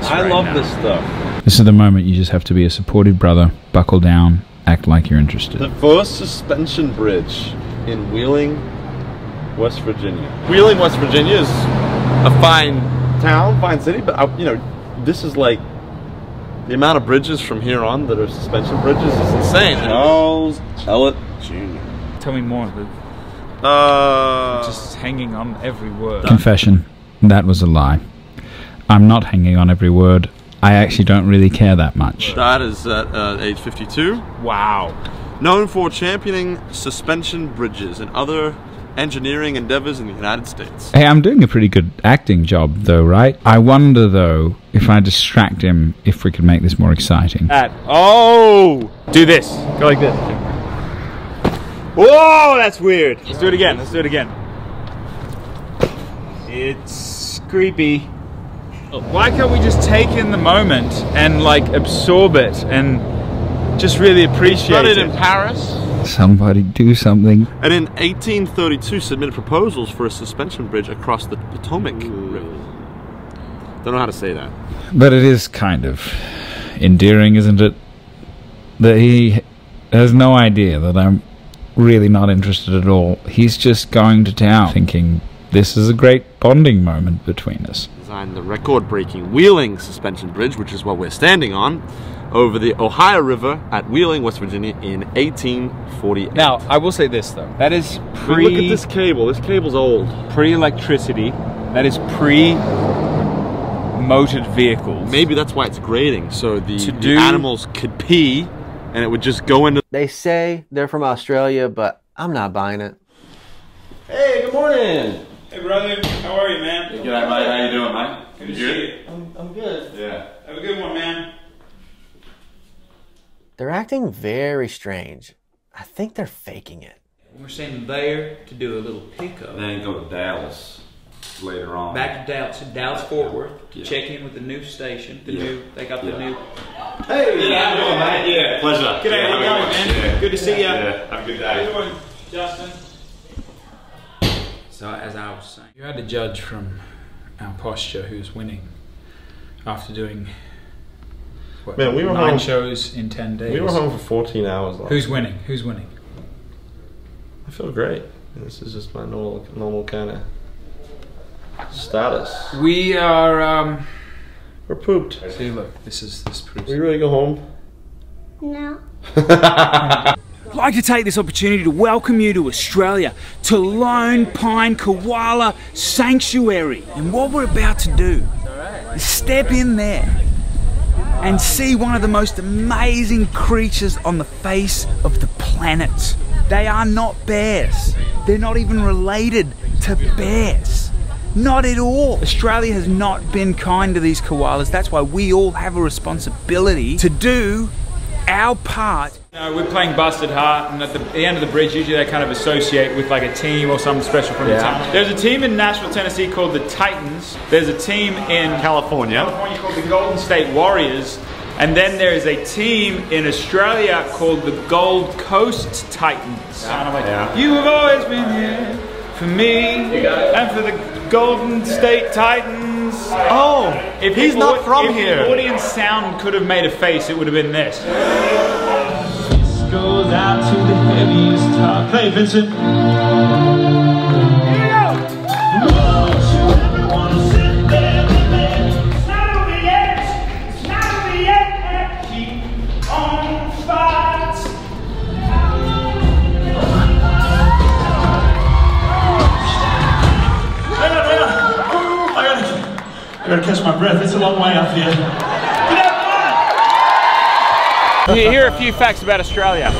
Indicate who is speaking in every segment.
Speaker 1: I love this stuff.
Speaker 2: This is the moment you just have to be a supportive brother, buckle down, act like you're interested.
Speaker 1: The first suspension bridge in Wheeling, West Virginia. Wheeling, West Virginia is a fine town, fine city, but you know, this is like the amount of bridges from here on that are suspension bridges is insane. Charles Elliott Jr.
Speaker 3: Tell me more. Just hanging on every word.
Speaker 2: Confession, that was a lie. I'm not hanging on every word. I actually don't really care that much.
Speaker 1: That is at age 52.
Speaker 3: Wow.
Speaker 1: Known for championing suspension bridges and other engineering endeavors in the United States.
Speaker 2: Hey, I'm doing a pretty good acting job though, right? I wonder though, if I distract him, if we could make this more exciting.
Speaker 3: Oh! Do this. Go like this. Whoa, that's weird. Let's do it again. Let's do it again. It's creepy. Why can't we just take in the moment and like absorb it and just really appreciate it?
Speaker 1: Studied in Paris.
Speaker 2: Somebody do something.
Speaker 1: And in 1832 submitted proposals for a suspension bridge across the Potomac River. Don't know how to say that.
Speaker 2: But it is kind of endearing, isn't it? That he has no idea that I'm really not interested at all. He's just going to town thinking this is a great bonding moment between us.
Speaker 1: Designed the record-breaking Wheeling suspension bridge, which is what we're standing on, over the Ohio River at Wheeling, West Virginia in 1848.
Speaker 3: Now, I will say this though. That is
Speaker 1: Look at this cable. This cable's old.
Speaker 3: Pre-electricity. That is pre-motored vehicles.
Speaker 1: Maybe that's why it's grading, so the animals could pee and it would just go into...
Speaker 4: They say they're from Australia, but I'm not buying it.
Speaker 1: Hey, good morning.
Speaker 3: Hey brother, how are you, man?
Speaker 1: Hey, g'day, mate. How you doing, mate?
Speaker 3: Good to see you.
Speaker 4: I'm good.
Speaker 1: Yeah.
Speaker 3: Have a good one, man.
Speaker 4: They're acting very strange. I think they're faking it.
Speaker 5: We're sending there to do a little pickup.
Speaker 6: Then go to Dallas later on.
Speaker 5: Back to Dallas, Fort Worth, to check in with the new station. The new, they got the new.
Speaker 6: Hey, how you doing, mate? Yeah, pleasure.
Speaker 3: Good day, how you going, man?
Speaker 6: Yeah.
Speaker 3: Good to see you.
Speaker 6: Yeah, have a good day.
Speaker 3: How you doing, Justin?
Speaker 5: So as I was saying,
Speaker 2: You had to judge from our posture who's winning after doing what,
Speaker 1: Man, we were
Speaker 2: 9
Speaker 1: home.
Speaker 2: shows in 10 days.
Speaker 1: We were home for 14 hours last
Speaker 2: Who's winning? Who's winning?
Speaker 1: I feel great. This is just my normal kind of status.
Speaker 2: We are
Speaker 1: We're pooped.
Speaker 2: see, look, this proves
Speaker 1: We really go home?
Speaker 7: No.
Speaker 3: I'd like to take this opportunity to welcome you to Australia, to Lone Pine Koala Sanctuary. And what we're about to do is step in there and see one of the most amazing creatures on the face of the planet. They are not bears. They're not even related to bears. Not at all. Australia has not been kind to these koalas. That's why we all have a responsibility to do our part. We're playing Busted Heart, and at the end of the bridge, usually they kind of associate with like a team or something special from the town. There's a team in Nashville, Tennessee called the Titans. There's a team in California called the Golden State Warriors. And then there is a team in Australia called the Gold Coast Titans. You have always been here for me and for the Golden State Titans.
Speaker 1: Oh,
Speaker 3: if
Speaker 1: he's not from here.
Speaker 3: If the audience sound could have made a face, it would have been this. This goes out to the heaviest top. Hey, Vincent.
Speaker 8: I gotta catch my breath, it's a long way up here.
Speaker 3: Here are a few facts about Australia.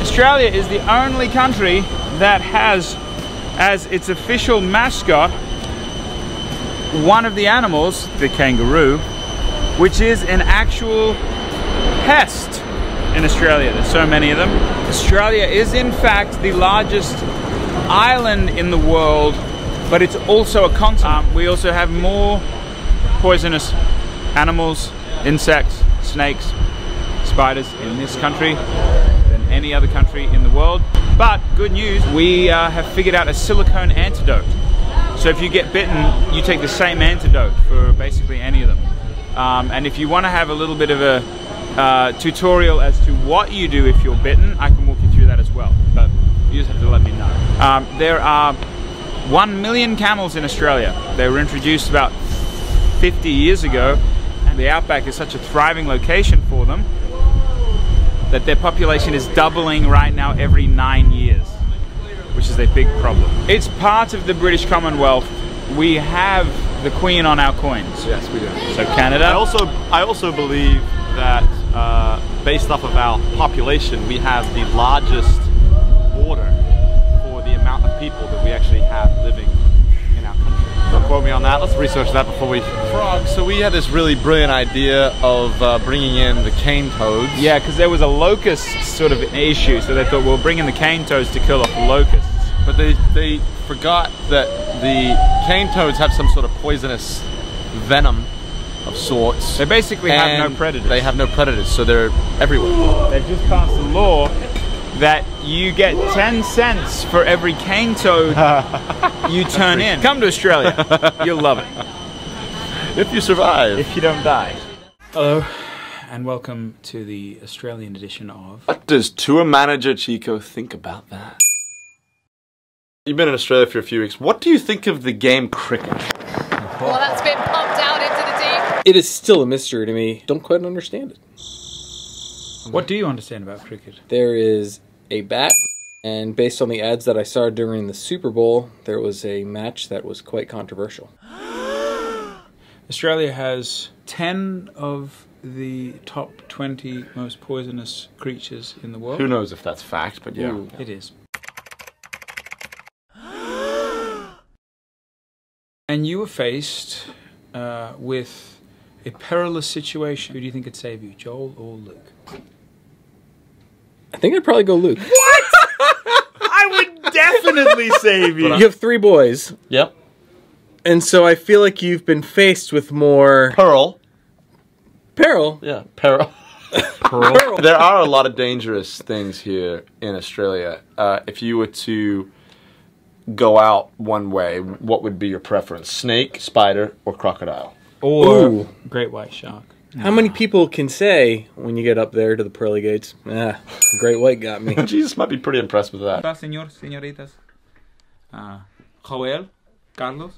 Speaker 3: Australia is the only country that has as its official mascot one of the animals, the kangaroo, which is an actual pest in Australia. There's so many of them. Australia is in fact the largest island in the world, but it's also a continent. We also have more poisonous animals, insects, snakes, spiders in this country than any other country in the world. But good news, we have figured out a silicone antidote. So if you get bitten, you take the same antidote for basically any of them. And if you want to have a little bit of a tutorial as to what you do if you're bitten, I can walk you through that as well. But you just have to let me know. There are 1 million camels in Australia. They were introduced about 50 years ago. And the outback is such a thriving location for them that their population is doubling right now every 9 years, which is a big problem. It's part of the British Commonwealth. We have the Queen on our coins.
Speaker 1: Yes, we do.
Speaker 3: So Canada.
Speaker 1: I also believe that based off of our population, we have the largest border for the amount of people that we actually have living in our country. Don't quote me on that. Let's research that before we frog. So we had this really brilliant idea of bringing in the cane toads.
Speaker 3: Yeah, because there was a locust sort of issue, so they thought we'll bring in the cane toads to kill off the locusts.
Speaker 1: But they forgot that the cane toads have some sort of poisonous venom of sorts.
Speaker 3: They basically have no predators.
Speaker 1: They have no predators, so they're everywhere.
Speaker 3: They've just passed a law that you get 10 cents for every cane toad you turn in. Come to Australia. You'll love it.
Speaker 1: If you survive.
Speaker 3: If you don't die. Hello, and welcome to the Australian edition of...
Speaker 1: What does tour manager Chico think about that? You've been in Australia for a few weeks. What do you think of the game cricket?
Speaker 7: Well, that's been pumped out into the deep.
Speaker 9: It is still a mystery to me. Don't quite understand it.
Speaker 3: What do you understand about cricket?
Speaker 9: There is a bat, and based on the ads that I saw during the Super Bowl, there was a match that was quite controversial.
Speaker 3: Australia has 10 of the top 20 most poisonous creatures in the world.
Speaker 1: Who knows if that's fact, but yeah.
Speaker 3: Ooh, it is. And you were faced with a perilous situation. Who do you think could save you, Joel or Luke?
Speaker 9: I think I'd probably go Luke.
Speaker 3: What? I would definitely save you.
Speaker 9: You have 3 boys.
Speaker 1: Yep.
Speaker 9: And so I feel like you've been faced with more...
Speaker 1: Peril.
Speaker 9: Peril?
Speaker 1: Yeah, peril. Peril. There are a lot of dangerous things here in Australia. If you were to go out one way, what would be your preference? Snake, spider, or crocodile?
Speaker 3: Or great white shark.
Speaker 9: How many people can say, when you get up there to the pearly gates, great white got me?
Speaker 1: Jesus might be pretty impressed with that.
Speaker 3: Hola, señoritas. Joel, Carlos.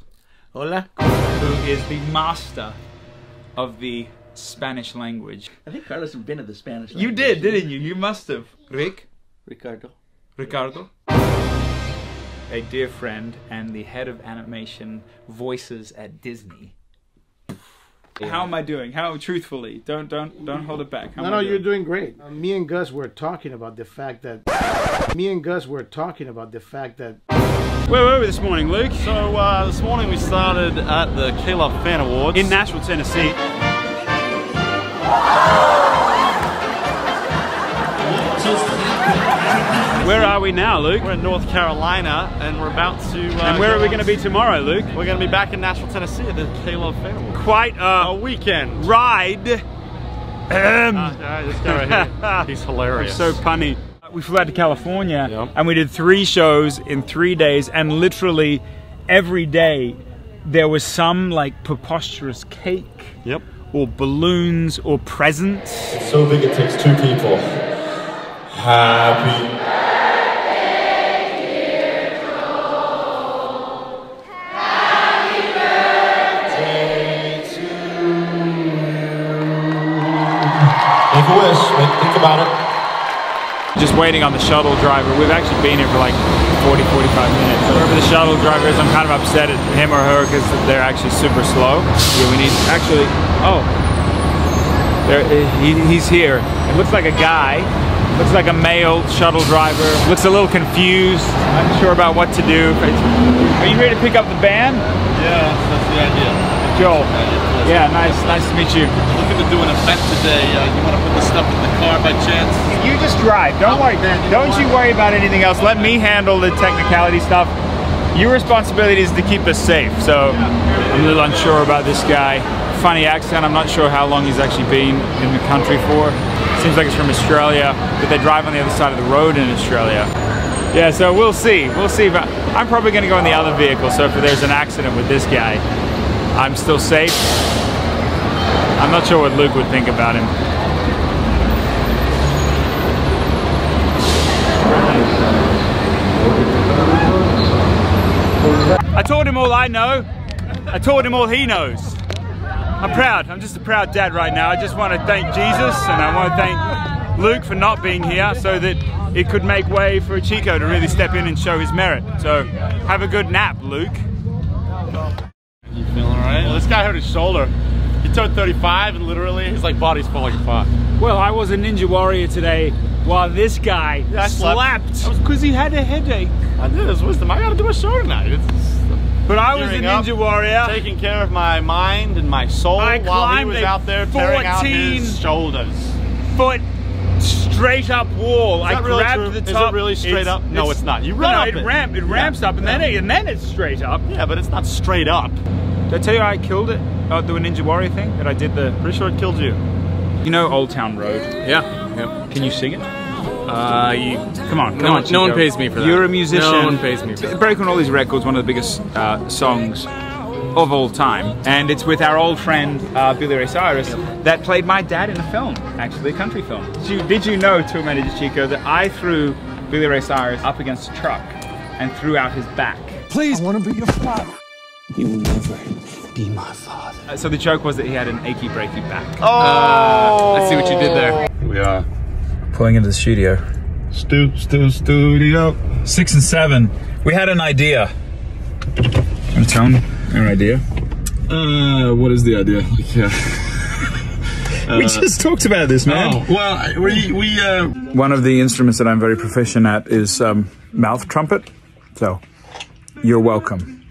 Speaker 9: Hola.
Speaker 3: Who is the master of the Spanish language.
Speaker 5: I think Carlos invented the Spanish language.
Speaker 3: You did, didn't you? You must have.
Speaker 5: Ricardo.
Speaker 3: A dear friend and the head of animation voices at Disney. How am I doing? How truthfully? Don't hold it back.
Speaker 10: No, you're doing great. Me and Gus were talking about the fact that.
Speaker 3: Where were we this morning, Luke?
Speaker 1: So this morning we started at the K-Love Fan Awards
Speaker 3: In Nashville, Tennessee. Where are we now, Luke?
Speaker 1: We're in North Carolina, and we're about to...
Speaker 3: and where are we going to be tomorrow, Luke?
Speaker 1: We're going to be back in Nashville, Tennessee at the K-Love Fan Awards.
Speaker 3: Quite
Speaker 1: a weekend.
Speaker 3: Ride.
Speaker 1: This guy right here, he's hilarious.
Speaker 3: So punny. We flew out to California, and we did 3 shows in 3 days, and literally every day there was some like preposterous cake.
Speaker 1: Yep.
Speaker 3: Or balloons or presents.
Speaker 6: It's so big it takes 2 people. Happy. Make a wish, think about it.
Speaker 3: Just waiting on the shuttle driver. We've actually been here for like 40, 45 minutes. Whoever the shuttle driver is, I'm kind of upset at him or her because they're actually super slow. Yeah, we need, actually, he's here. It looks like a guy. Looks like a male shuttle driver. Looks a little confused. Unsure about what to do. Are you ready to pick up the band?
Speaker 6: Yeah, that's the idea.
Speaker 3: Joel. Yeah, nice to meet you.
Speaker 6: Looking to do an event today. You want to put the stuff in the car by chance?
Speaker 3: You just drive. Don't worry. Don't you worry about anything else. Let me handle the technicality stuff. Your responsibility is to keep us safe. So I'm a little unsure about this guy. funny accent. I'm not sure how long he's actually been in the country for. Seems like it's from Australia, but they drive on the other side of the road in Australia. Yeah, so we'll see, but I'm probably gonna go in the other vehicle, so if there's an accident with this guy, I'm still safe. I'm not sure what Luke would think about him. I told him all I know. I told him all he knows. I'm proud. I'm just a proud dad right now. I just want to thank Jesus and I want to thank Luke for not being here so that it could make way for Chico to really step in and show his merit. So have a good nap, Luke.
Speaker 6: You feeling alright? Well, this guy hurt his shoulder. He turned 35 and literally his like body's falling apart.
Speaker 3: Well, I was a Ninja Warrior today while this guy slapped.
Speaker 6: That was because he had a headache. I did. It's wisdom. I gotta do a show tonight.
Speaker 3: But I was a Ninja Warrior.
Speaker 6: Taking care of my mind and my soul while he was out there tearing out his shoulders.
Speaker 3: 14-foot straight up wall. I grabbed
Speaker 6: really
Speaker 3: the top.
Speaker 6: Is it really straight up? No, it's not. You run
Speaker 3: no,
Speaker 6: up
Speaker 3: it ramps up and then it's straight up.
Speaker 6: Yeah, but it's not straight up.
Speaker 3: Did I tell you I killed it? The Ninja Warrior thing that I did the...
Speaker 6: Pretty sure it killed you.
Speaker 3: You know Old Town Road?
Speaker 9: Yeah.
Speaker 3: Can you sing it?
Speaker 9: Come on,
Speaker 3: Chico.
Speaker 9: no one pays me for that.
Speaker 3: You're a musician.
Speaker 9: No one pays me for that.
Speaker 3: Breaking All These Records, one of the biggest songs of all time. And it's with our old friend, Billy Ray Cyrus, that played my dad in a film, actually, a country film. Did you know, Tour Manager Chico, that I threw Billy Ray Cyrus up against a truck and threw out his back?
Speaker 11: Please, I want to be your father. You will never be my father.
Speaker 3: So the joke was that he had an achy, breaky back.
Speaker 9: I see what you did there.
Speaker 6: Here we are.
Speaker 2: Pulling into the studio.
Speaker 6: Studio.
Speaker 2: 6 and 7. We had an idea. Want to tell them our idea?
Speaker 6: What is the idea?
Speaker 2: We just talked about this, man.
Speaker 6: Oh, well, we
Speaker 2: One of the instruments that I'm very proficient at is mouth trumpet. So, you're welcome.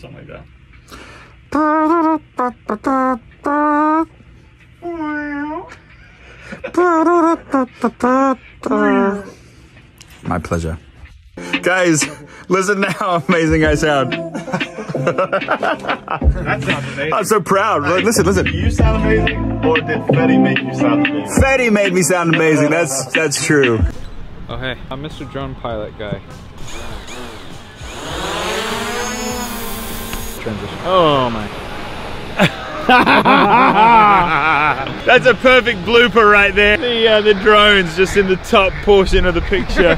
Speaker 6: something like that.
Speaker 2: My pleasure. Guys, listen now how amazing I sound.
Speaker 6: That sounds amazing.
Speaker 2: I'm so proud. Listen.
Speaker 6: Do you sound amazing, or did Fetty make you sound amazing?
Speaker 2: Fetty made me sound amazing. That's true.
Speaker 9: Oh hey, I'm Mr. Drone Pilot guy. Transition. Oh my.
Speaker 3: That's a perfect blooper right there. The drone's just in the top portion of the picture.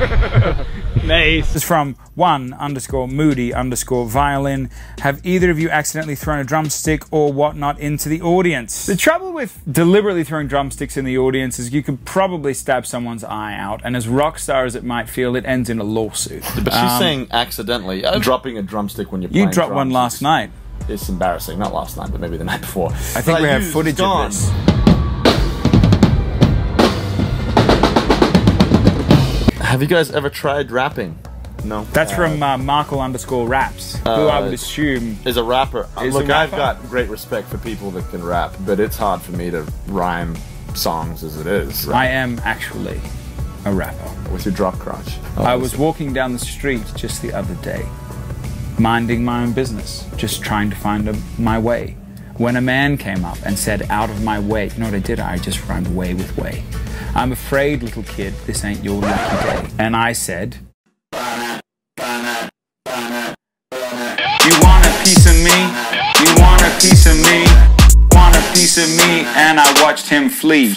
Speaker 3: Nice. This is from one_moody_violin. Have either of you accidentally thrown a drumstick or whatnot into the audience? The trouble with deliberately throwing drumsticks in the audience is you could probably stab someone's eye out, and as rock star as it might feel, it ends in a lawsuit.
Speaker 1: But she's saying accidentally. Dropping a drumstick when you're playing
Speaker 3: You dropped one last night.
Speaker 1: It's embarrassing. Not last night, but maybe the night before.
Speaker 3: I think we have footage of this.
Speaker 1: Have you guys ever tried rapping? No.
Speaker 3: That's from Markle_raps, who I would assume
Speaker 1: is a rapper. Look,
Speaker 3: a
Speaker 1: I've
Speaker 3: rapper.
Speaker 1: got great respect for people that can rap, but it's hard for me to rhyme songs as it is.
Speaker 3: I am actually a rapper.
Speaker 1: With your drop crotch.
Speaker 3: I was walking down the street just the other day, minding my own business, just trying to find my way, when a man came up and said, "Out of my way." You know what I did? I just rhymed way with way. "I'm afraid, little kid, this ain't your lucky day." And I said, "You want a piece of me? You want a piece of me? Want a piece of me?" And I watched him flee.